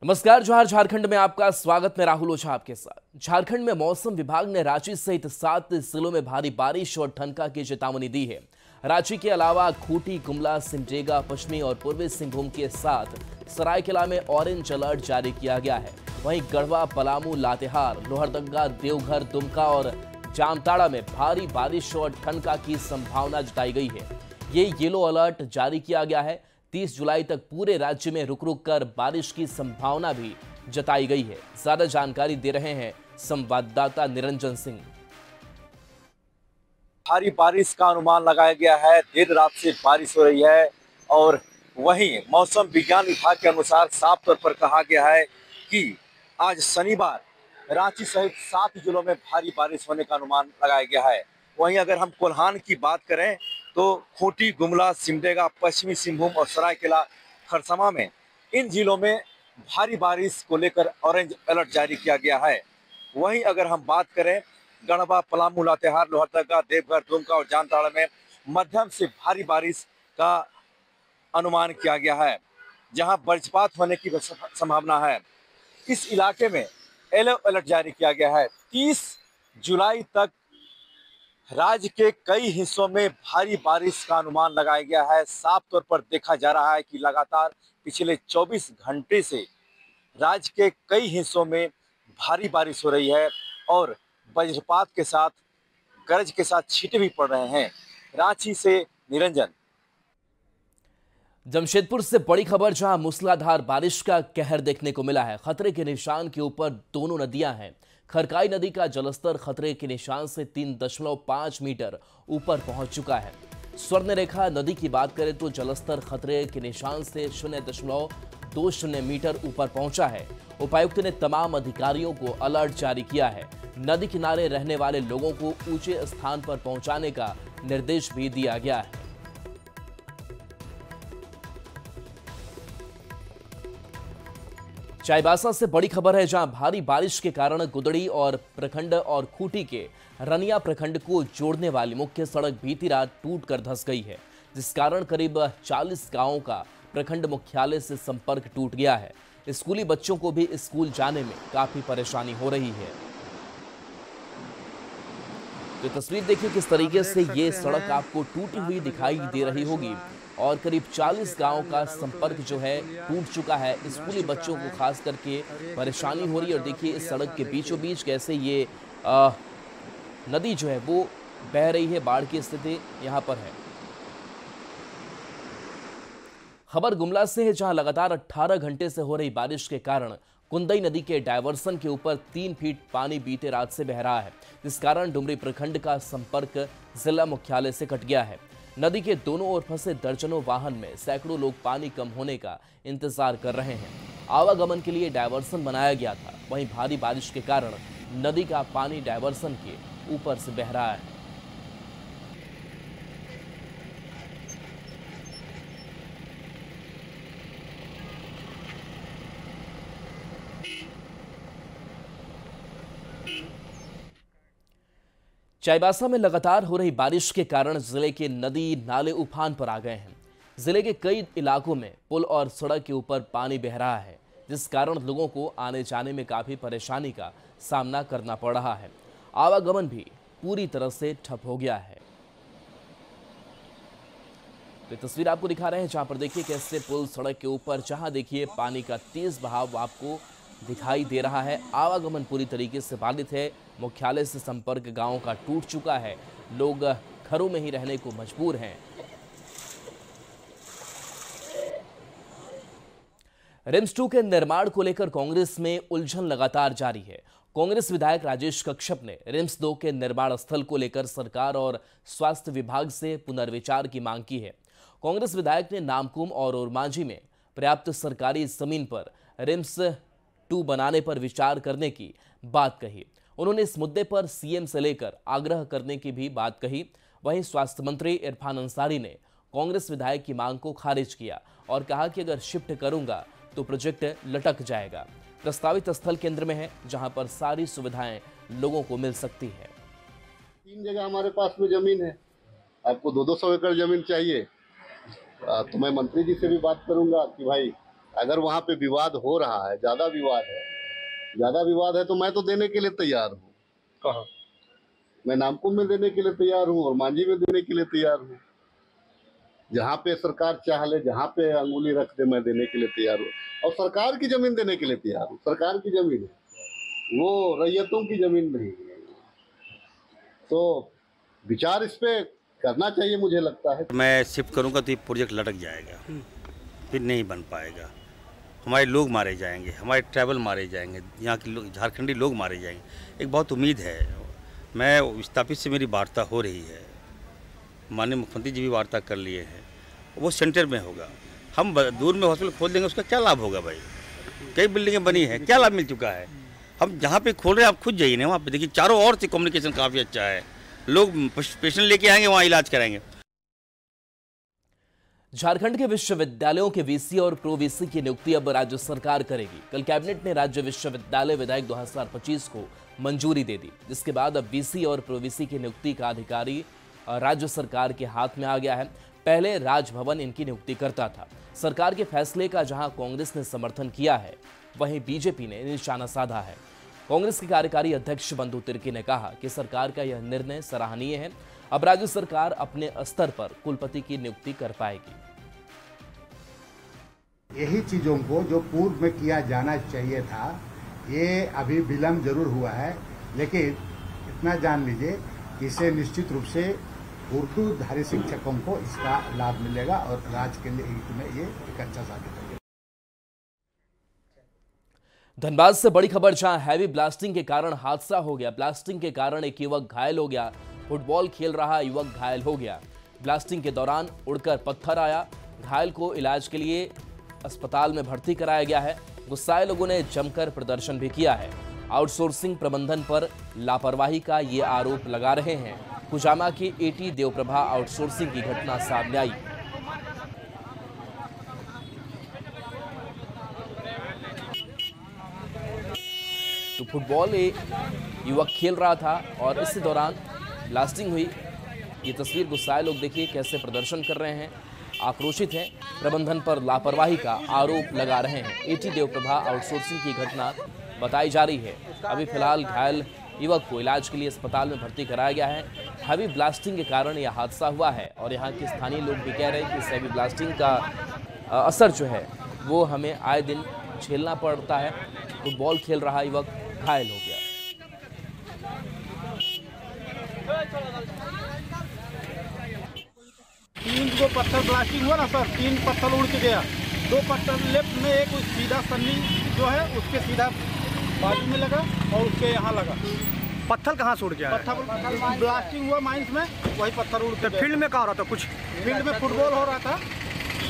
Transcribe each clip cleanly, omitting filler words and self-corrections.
नमस्कार। जोहार। झारखंड में आपका स्वागत। मैं राहुल ओझा आपके साथ। झारखंड में मौसम विभाग ने रांची सहित 7 जिलों में भारी बारिश और ठनका की चेतावनी दी है। रांची के अलावा खूंटी, गुमला, सिमडेगा, पश्चिमी और पूर्वी सिंहभूम के साथ सरायकेला में ऑरेंज अलर्ट जारी किया गया है। वहीं गढ़वा, पलामू, लातेहार, लोहरदगा, देवघर, दुमका और जामताड़ा में भारी बारिश और ठनका की संभावना जताई गई है। ये येलो अलर्ट जारी किया गया है। 30 जुलाई तक पूरे राज्य में रुक रुक कर बारिश की संभावना भी जताई गई है। ज्यादा जानकारी दे रहे हैं संवाददाता निरंजन सिंह। भारी बारिश का अनुमान लगाया गया है। देर रात से बारिश हो रही है और वहीं मौसम विज्ञान विभाग के अनुसार साफ तौर पर कहा गया है कि आज शनिवार रांची सहित 7 जिलों में भारी बारिश होने का अनुमान लगाया गया है। वहीं अगर हम कोल्हान की बात करें तो खूंटी, गुमला, सिमडेगा, पश्चिमी सिंहभूम और सरायकेला खरसावां में इन जिलों में भारी बारिश को लेकर ऑरेंज अलर्ट जारी किया गया है। वहीं अगर हम बात करें गढ़वा, पलामू, लातेहार, लोहरदगा, देवघर, दुमका और जामताड़ा में मध्यम से भारी बारिश का अनुमान किया गया है, जहां वज्रपात होने की संभावना है। इस इलाके में येलो अलर्ट जारी किया गया है। 30 जुलाई तक राज्य के कई हिस्सों में भारी बारिश का अनुमान लगाया गया है। साफ तौर पर देखा जा रहा है कि लगातार पिछले 24 घंटे से राज्य के कई हिस्सों में भारी बारिश हो रही है और वज्रपात के साथ गरज के साथ छींटे भी पड़ रहे हैं। रांची से निरंजन। जमशेदपुर से बड़ी खबर, जहां मूसलाधार बारिश का कहर देखने को मिला है। खतरे के निशान के ऊपर दोनों नदियां हैं। खरकाई नदी का जलस्तर खतरे के निशान से 3.5 मीटर ऊपर पहुंच चुका है। स्वर्णरेखा नदी की बात करें तो जलस्तर खतरे के निशान से 0.20 मीटर ऊपर पहुंचा है। उपायुक्त ने तमाम अधिकारियों को अलर्ट जारी किया है। नदी किनारे रहने वाले लोगों को ऊंचे स्थान पर पहुंचाने का निर्देश भी दिया गया है। चाईबासा से बड़ी खबर है, जहां भारी बारिश के कारण गुदड़ी और प्रखंड और खूंटी के रनिया प्रखंड को जोड़ने वाली मुख्य सड़क बीती रात टूटकर धंस गई है, जिस कारण करीब 40 गांवों का प्रखंड मुख्यालय से संपर्क टूट गया है। स्कूली बच्चों को भी स्कूल जाने में काफी परेशानी हो रही है। तो तस्वीर देखिए किस तरीके से ये सड़क आपको टूटी हुई दिखाई दे रही होगी और करीब 40 गांवों का संपर्क जो है टूट चुका है। स्कूली बच्चों को खास करके परेशानी हो रही है। और देखिए इस सड़क के बीचों बीच कैसे ये नदी जो है वो बह रही है। बाढ़ की स्थिति यहां पर है। खबर गुमला से है, जहां लगातार 18 घंटे से हो रही बारिश के कारण कुंदई नदी के डायवर्सन के ऊपर 3 फीट पानी बीते रात से बह रहा है, जिस कारण डुमरी प्रखंड का संपर्क जिला मुख्यालय से कट गया है। नदी के दोनों ओर फंसे दर्जनों वाहन में सैकड़ों लोग पानी कम होने का इंतजार कर रहे हैं। आवागमन के लिए डायवर्सन बनाया गया था, वहीं भारी बारिश के कारण नदी का पानी डायवर्सन के ऊपर से बह रहा है। चाईबासा में लगातार हो रही बारिश के कारण जिले के नदी नाले उफान पर आ गए हैं। जिले के कई इलाकों में पुल और सड़क के ऊपर पानी बह रहा है, जिस कारण लोगों को आने जाने में काफी परेशानी का सामना करना पड़ रहा है। आवागमन भी पूरी तरह से ठप हो गया है। तो तस्वीर आपको दिखा रहे हैं, जहां पर देखिए कैसे पुल सड़क के ऊपर, जहां देखिए पानी का तेज बहाव आपको दिखाई दे रहा है। आवागमन पूरी तरीके से बाधित है। मुख्यालय से संपर्क गांवों का टूट चुका है। लोग घरों में ही रहने को मजबूर हैं। रिम्स 2 के निर्माण को लेकर कांग्रेस में उलझन लगातार जारी है। कांग्रेस विधायक राजेश कश्यप ने रिम्स 2 के निर्माण स्थल को लेकर सरकार और स्वास्थ्य विभाग से पुनर्विचार की मांग की है। कांग्रेस विधायक ने नामकुम और ओरमांझी में पर्याप्त सरकारी जमीन पर रिम्स 2 बनाने पर विचार करने की बात कही। उन्होंने इस मुद्दे पर सीएम से लेकर आग्रह करने की भी बात कही। वहीं स्वास्थ्य मंत्री इरफान अंसारी ने कांग्रेस विधायक की मांग को खारिज किया और कहा कि अगर शिफ्ट करूंगा तो प्रोजेक्ट लटक जाएगा। प्रस्तावित स्थल केंद्र में है, जहां पर सारी सुविधाएं लोगों को मिल सकती है। 3 जगह हमारे पास में जमीन है, आपको 200 एकड़ जमीन चाहिए तो मैं मंत्री जी से भी बात करूंगा कि भाई अगर वहाँ पे विवाद हो रहा है, ज्यादा विवाद है तो मैं तो देने के लिए तैयार हूँ। कहाँ? मैं नामकुम में देने के लिए तैयार हूँ और मांझी में देने के लिए तैयार हूँ। जहाँ पे सरकार चाह ले, जहाँ पे अंगुली रख दे, मैं देने के लिए तैयार हूँ। और सरकार की जमीन देने के लिए तैयार हूँ। सरकार की जमीन है, वो रैयतों की जमीन नहीं है। तो विचार इस पे करना चाहिए, मुझे लगता है। मैं शिफ्ट करूंगा तो ये प्रोजेक्ट लटक जाएगा, फिर नहीं बन पाएगा। हमारे लोग मारे जाएंगे, हमारे ट्रैवल मारे जाएंगे, यहाँ के लोग, झारखंडी लोग मारे जाएंगे। एक बहुत उम्मीद है। मैं विस्थापित से मेरी वार्ता हो रही है, माननीय मुख्यमंत्री जी भी वार्ता कर लिए हैं। वो सेंटर में होगा। हम दूर में हॉस्पिटल खोल देंगे, उसका क्या लाभ होगा भाई? कई बिल्डिंगें बनी हैं, क्या लाभ मिल चुका है? हम जहाँ पे खोल रहे हैं आप खुद जाइए ना, वहाँ पे देखिए चारों ओर से कम्युनिकेशन काफ़ी अच्छा है। लोग पेशेंट लेके आएंगे, वहाँ इलाज कराएंगे। झारखंड के विश्वविद्यालयों के वीसी और प्रो वीसी की नियुक्ति अब राज्य सरकार करेगी। कल कैबिनेट ने राज्य विश्वविद्यालय विधेयक 2025 को मंजूरी दे दी, जिसके बाद अब वीसी और प्रो वीसी की नियुक्ति का अधिकारी राज्य सरकार के हाथ में आ गया है। पहले राजभवन इनकी नियुक्ति करता था। सरकार के फैसले का जहां कांग्रेस ने समर्थन किया है, वहीं बीजेपी ने निशाना साधा है। कांग्रेस के कार्यकारी अध्यक्ष बंधु तिर्की ने कहा कि सरकार का यह निर्णय सराहनीय है। अब राज्य सरकार अपने स्तर पर कुलपति की नियुक्ति कर पाएगी। यही चीजों को जो पूर्व में किया जाना चाहिए था, ये अभी विलम्ब जरूर हुआ है, लेकिन इतना जान लीजिए कि इससे निश्चित रूप से उर्दूधारी शिक्षकों को इसका लाभ मिलेगा और राज्य के लिए में ये एक अच्छा साबित होगा। धनबाद से बड़ी खबर, जहां हैवी ब्लास्टिंग के कारण हादसा हो गया। ब्लास्टिंग के कारण एक युवक घायल हो गया। फुटबॉल खेल रहा युवक घायल हो गया। ब्लास्टिंग के दौरान उड़कर पत्थर आया। घायल को इलाज के लिए अस्पताल में भर्ती कराया गया है। गुस्साए लोगों ने जमकर प्रदर्शन भी किया है। आउटसोर्सिंग प्रबंधन पर लापरवाही का ये आरोप लगा रहे हैं। कुजामा के एटी देवप्रभा आउटसोर्सिंग की घटना सामने आई। तो फुटबॉल युवक खेल रहा था और इसी दौरान ब्लास्टिंग हुई। ये तस्वीर गुस्साए लोग देखिए कैसे प्रदर्शन कर रहे हैं, आक्रोशित हैं, प्रबंधन पर लापरवाही का आरोप लगा रहे हैं। एटी देवप्रभा आउटसोर्सिंग की घटना बताई जा रही है। अभी फिलहाल घायल युवक को इलाज के लिए अस्पताल में भर्ती कराया गया है। हैवी ब्लास्टिंग के कारण यह हादसा हुआ है और यहाँ के स्थानीय लोग भी कह रहे हैं कि इस हैवी ब्लास्टिंग का असर जो है वो हमें आए दिन झेलना पड़ता है। फुटबॉल खेल रहा युवक घायल हो गया। तीन जो पत्थर ब्लास्टिंग हुआ ना सर, 3 पत्थर उड़ के गया। 2 पत्थर लेफ्ट में, एक सीधा सन्नी जो है उसके सीधा बाजू में लगा और उसके यहाँ लगा। पत्थर कहाँ से उड़ गया? पत्थर ब्लास्टिंग हुआ माइंस में, वही पत्थर उड़ के। फील्ड में कहाँ हो रहा था? कुछ फील्ड में फुटबॉल हो रहा था,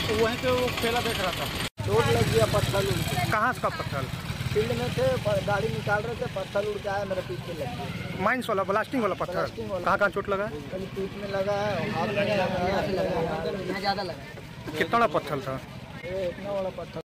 तो वहीं पे वो खेला देख रहा था। चोट लग गया पत्थर उड़ के। कहाँ से का पत्थर? फील्ड में थे, गाड़ी निकाल रहे थे, पत्थर उड़ के आया मेरे पीछे लग गया। माइंस वाला ब्लास्टिंग वाला पत्थर? कहाँ चोट लगा? कहीं पीठ में लगा है, हाथ में लगा है, यहाँ ज़्यादा लगा। कितना बड़ा पत्थर था? इतना बड़ा पत्थर।